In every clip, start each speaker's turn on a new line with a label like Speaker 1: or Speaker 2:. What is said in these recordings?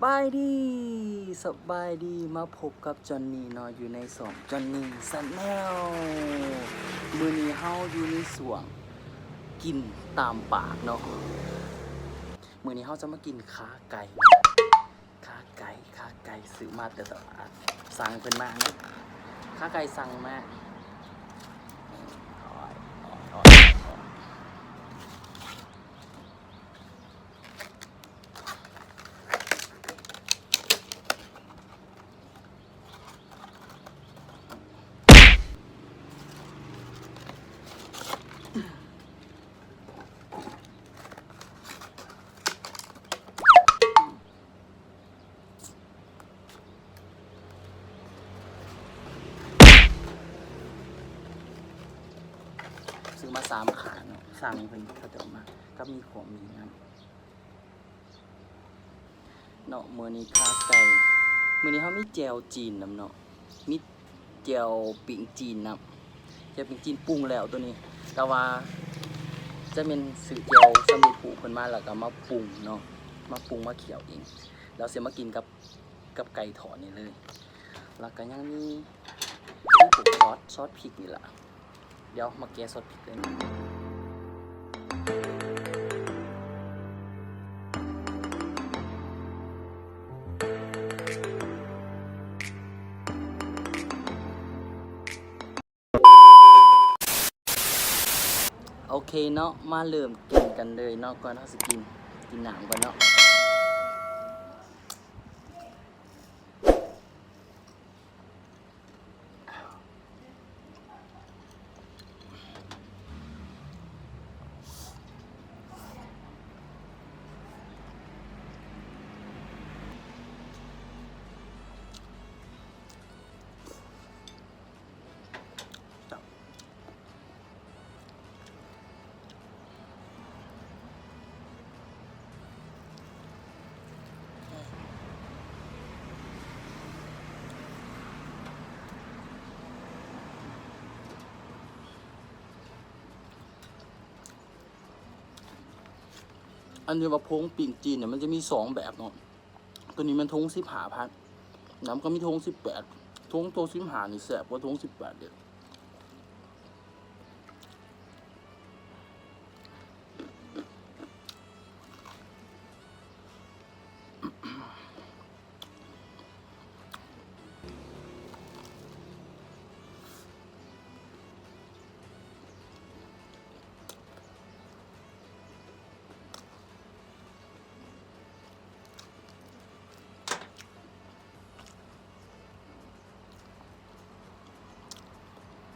Speaker 1: บายดีสบายดีมาพบกับจอนนี่เนาะอยู่ในสองจอนนี่ซันแนลมื้อนี้เฮาอยู่ในสวนกินตามปากเนาะมื้อนี้เฮาจะมากินขาไก่ขาไก่ซื้อมาแต่ตลาดสั่งเพิ่นมาเนาะขาไก่สั่งมาซื้อมา3 ขาเนาะสั่งเพิ่นเขาจะเอามาก็มีของมีน้ำเนาะมื้อนี้ขาไก่มื้อนี้เฮามีแจ่วจีนนำเนาะมีแจ่วปิ่งจีนนำแจ่วปิ่งจีนปรุงแล้วตัวนี้แต่ว่าจะเป็นซื้อแจ่วสำเร็จรูปเพิ่นมาแล้วก็มาปรุงเนาะมาปรุงมาเคี่ยวเองแล้วสิมากินกับไก่ทอดนี่เลยแล้วก็ยังมีพวกซอสพริกนี่ล่ะเดี๋ยวมาแกะซอสพริกเลยนะโอเคเนาะมาเริ่มกินกันเลยเนาะก่อนเราสิกินหนังก่อนเนาะอันนี้ว่าพงปิ่งจีนเนี่ยมันจะมี2 แบบเนาะตัวนี้มันทง15,000น้ำก็มีทง18ทงตัว15นี่แสบกว่าทง18เด็ด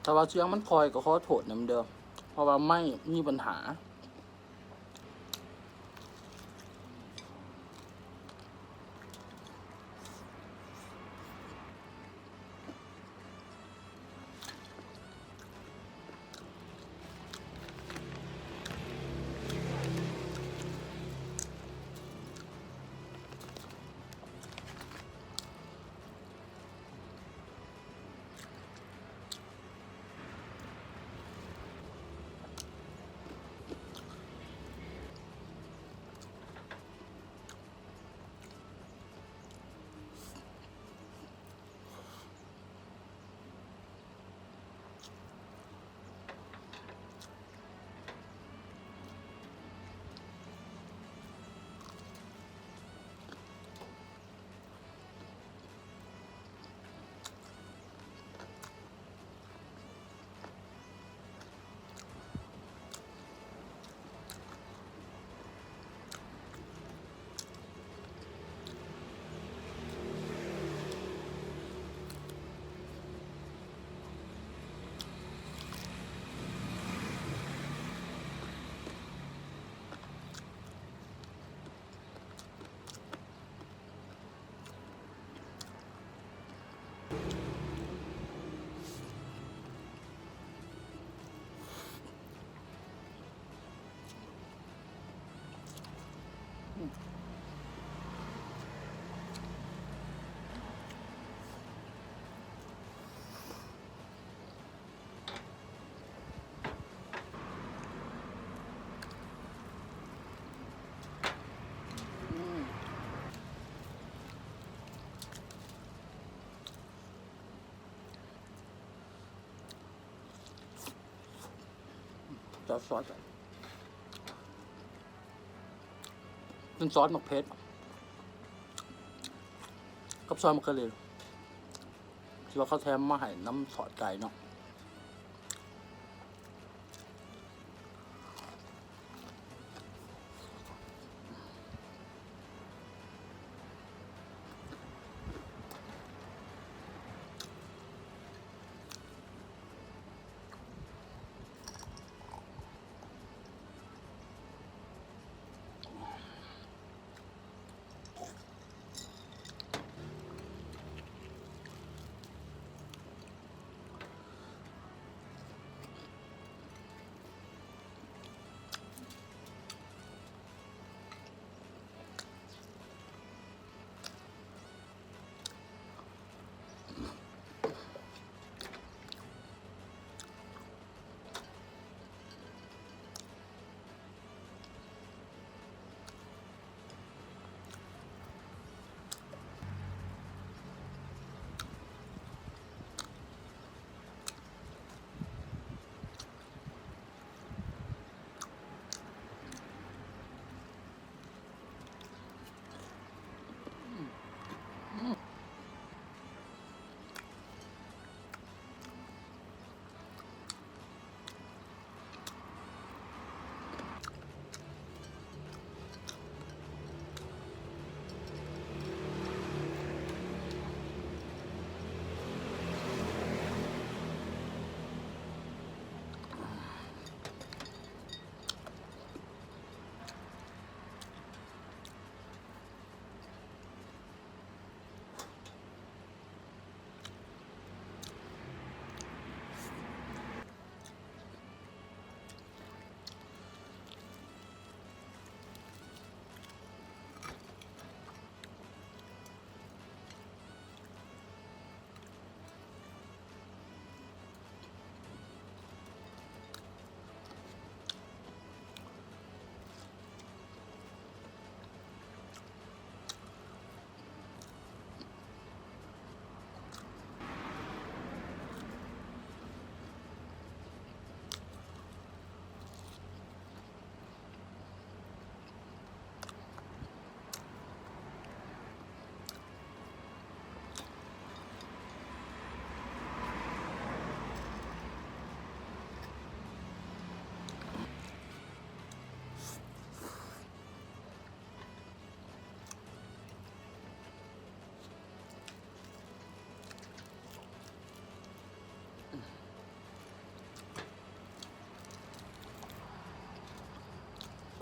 Speaker 1: แต่ว่าเชียงมันคอยก็ขอโทษนำเดิมเพราะว่าไม่มีปัญหา ซอสเป็นซอสมะเขือกับซอสมะเขือเลยที่ว่าเขาแถมมาให้น้ำซอสไก่เนาะ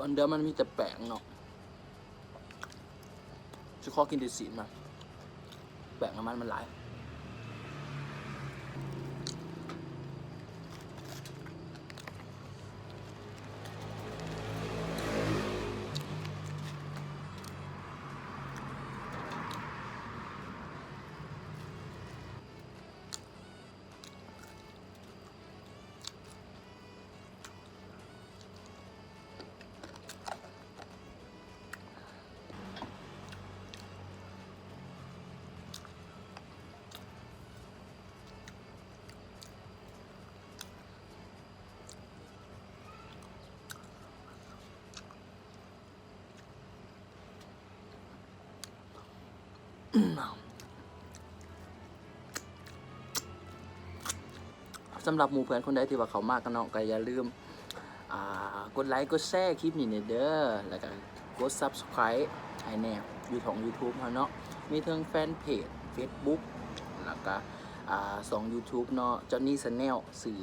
Speaker 1: ตอนเดียวมันมีแต่แป้งเนาะจะขอกินแต่สีมาแป้งน้ำมันหลายสำหรับหมู่เพื่อนคนใดที่ว่าเขามากกันเนาะก็อย่าลืมกดไลค์กดแชร์คลิปนี้เด้อแล้วก็กด Subscribe ให้แน่อยู่ของ YouTube เนาะมีทั้งแฟนเพจ Facebook แล้วก็สอง YouTube เนาะ Johnny Channel สื่อ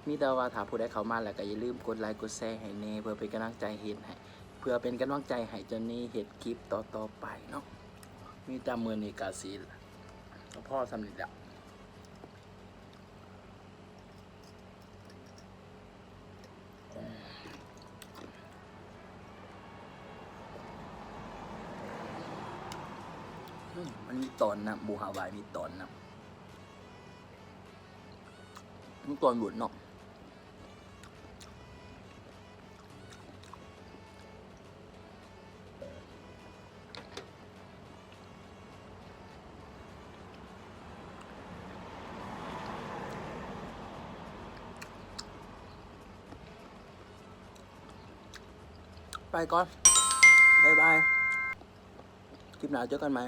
Speaker 1: มีแต่ว่าถ้าผู้ใดเข้ามาแล้วก็อย่าลืมกดไลค์กดแชร์ให้แน่เพื่อเป็นกำลังใจเฮ็ดให้เพื่อเป็นกำลังใจให้ Johnny เฮ็ดคลิปต่อไปเนาะมีแต่มื้อนี้ก็สิพ่อสำเร็จแล้วมันมีตอนนะบูฮาวายมีตอนนะมันตอนหลุดเนาะ ไปก่อน บ๊ายบาย คลิปหน้าเจอกันไหม